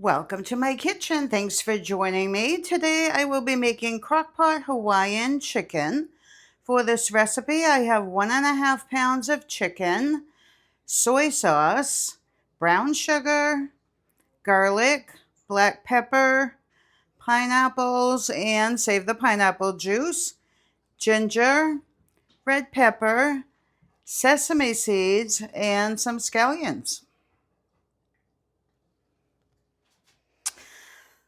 Welcome to my kitchen. Thanks for joining me. Today I will be making Crockpot Hawaiian chicken. For this recipe, I have 1.5 pounds of chicken, soy sauce, brown sugar, garlic, black pepper, pineapples, and save the pineapple juice, ginger, red pepper, sesame seeds, and some scallions.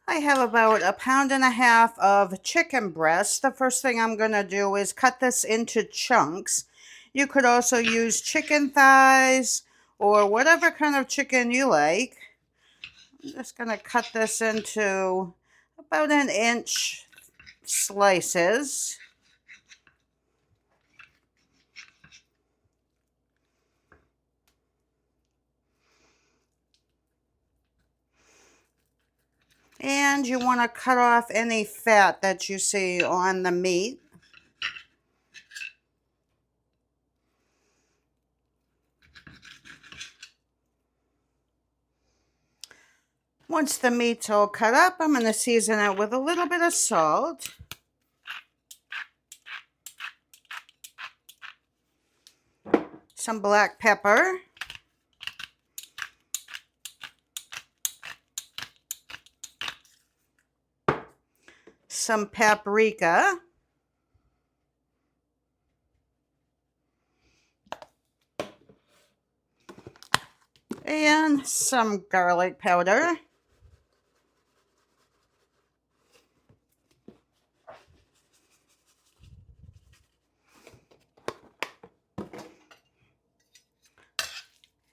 I have about 1.5 pounds of chicken breast. The first thing I'm going to do is cut this into chunks. You could also use chicken thighs or whatever kind of chicken you like. I'm just going to cut this into about 1-inch slices. And you want to cut off any fat that you see on the meat. Once the meat's all cut up, I'm going to season it with a little bit of salt. Some black pepper. Some paprika. And some garlic powder.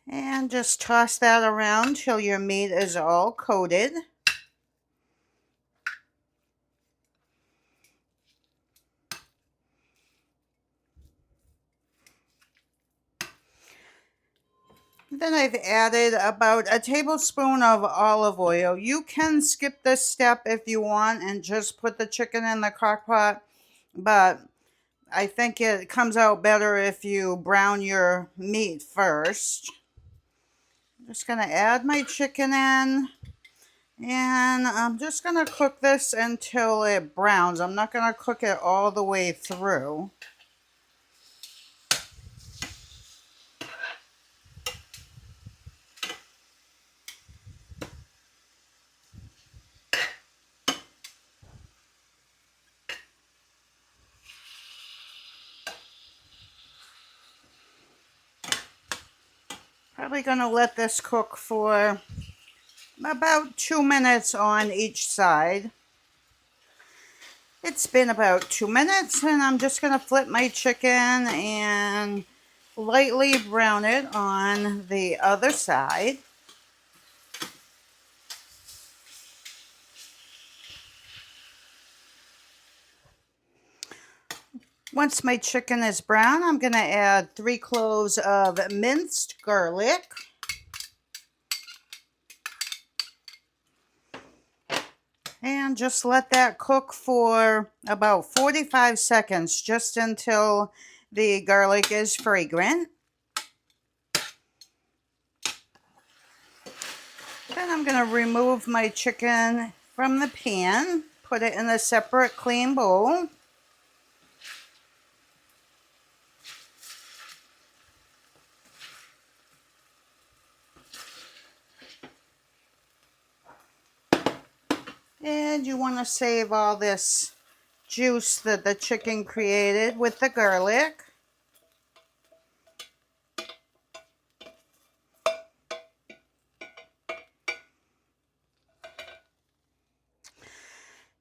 And just toss that around till your meat is all coated. Then I've added about a tablespoon of olive oil. You can skip this step if you want and just put the chicken in the crock pot, but I think it comes out better if you brown your meat first. I'm just going to add my chicken in, and I'm just going to cook this until it browns. I'm not going to cook it all the way through. Probably going to let this cook for about 2 minutes on each side. It's been about 2 minutes, and I'm just going to flip my chicken and lightly brown it on the other side. Once my chicken is brown, I'm going to add 3 cloves of minced garlic. And just let that cook for about 45 seconds, just until the garlic is fragrant. Then I'm going to remove my chicken from the pan, put it in a separate clean bowl. And you want to save all this juice that the chicken created with the garlic.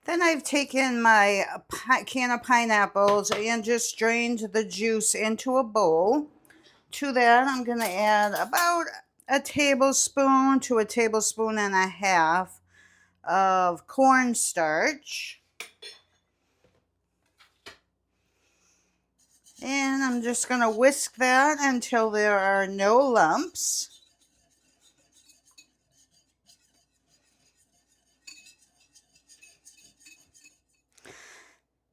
Then I've taken my can of pineapples and just drained the juice into a bowl. To that, I'm going to add about a tablespoon to a tablespoon and a half of cornstarch. And I'm just going to whisk that until there are no lumps.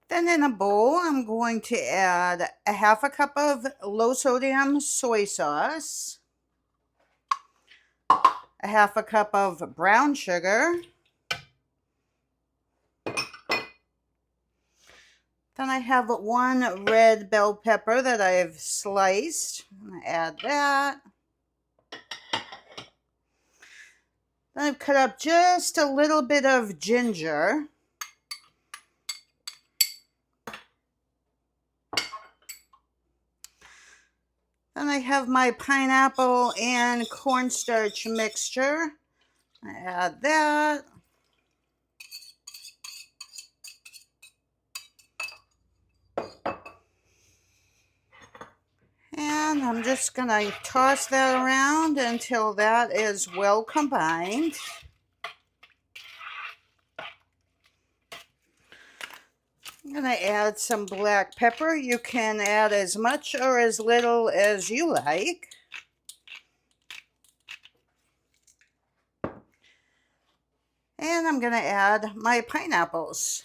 Then in a bowl, I'm going to add a 1/2 cup of low sodium soy sauce, a a half a cup of brown sugar. Then I have 1 red bell pepper that I've sliced. I'm going to add that. Then I've cut up just a little bit of ginger. Then I have my pineapple and cornstarch mixture. I add that. And I'm just going to toss that around until that is well combined. I'm going to add some black pepper. You can add as much or as little as you like. And I'm going to add my pineapples.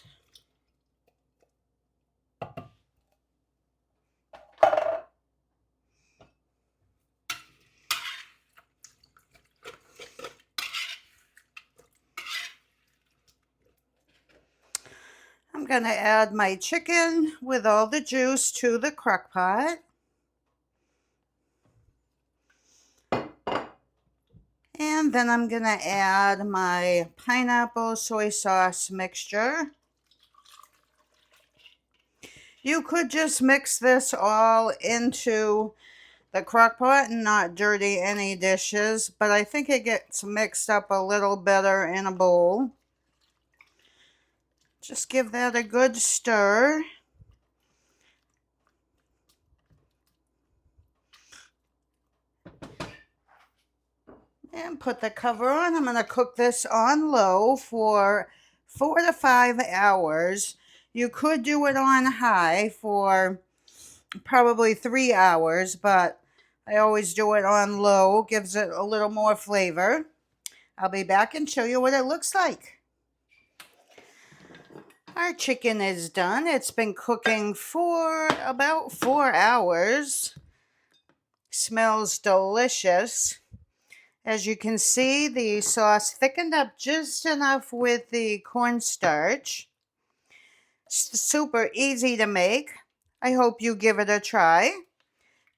I'm going to add my chicken with all the juice to the crock pot. And then I'm going to add my pineapple soy sauce mixture. You could just mix this all into the crock pot and not dirty any dishes, but I think it gets mixed up a little better in a bowl. Just give that a good stir. And put the cover on. I'm going to cook this on low for 4 to 5 hours. You could do it on high for probably 3 hours, but I always do it on low. Gives it a little more flavor. I'll be back and show you what it looks like. Our chicken is done. It's been cooking for about 4 hours. Smells delicious. As you can see, the sauce thickened up just enough with the cornstarch. It's super easy to make. I hope you give it a try.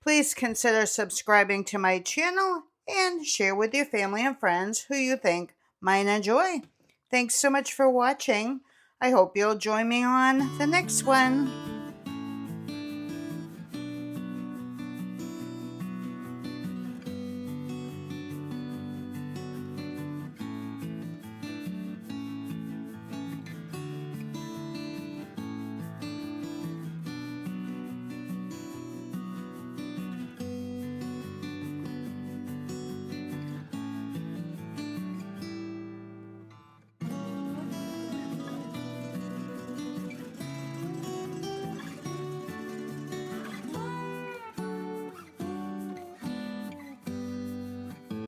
Please consider subscribing to my channel and share with your family and friends who you think might enjoy. Thanks so much for watching. I hope you'll join me on the next one.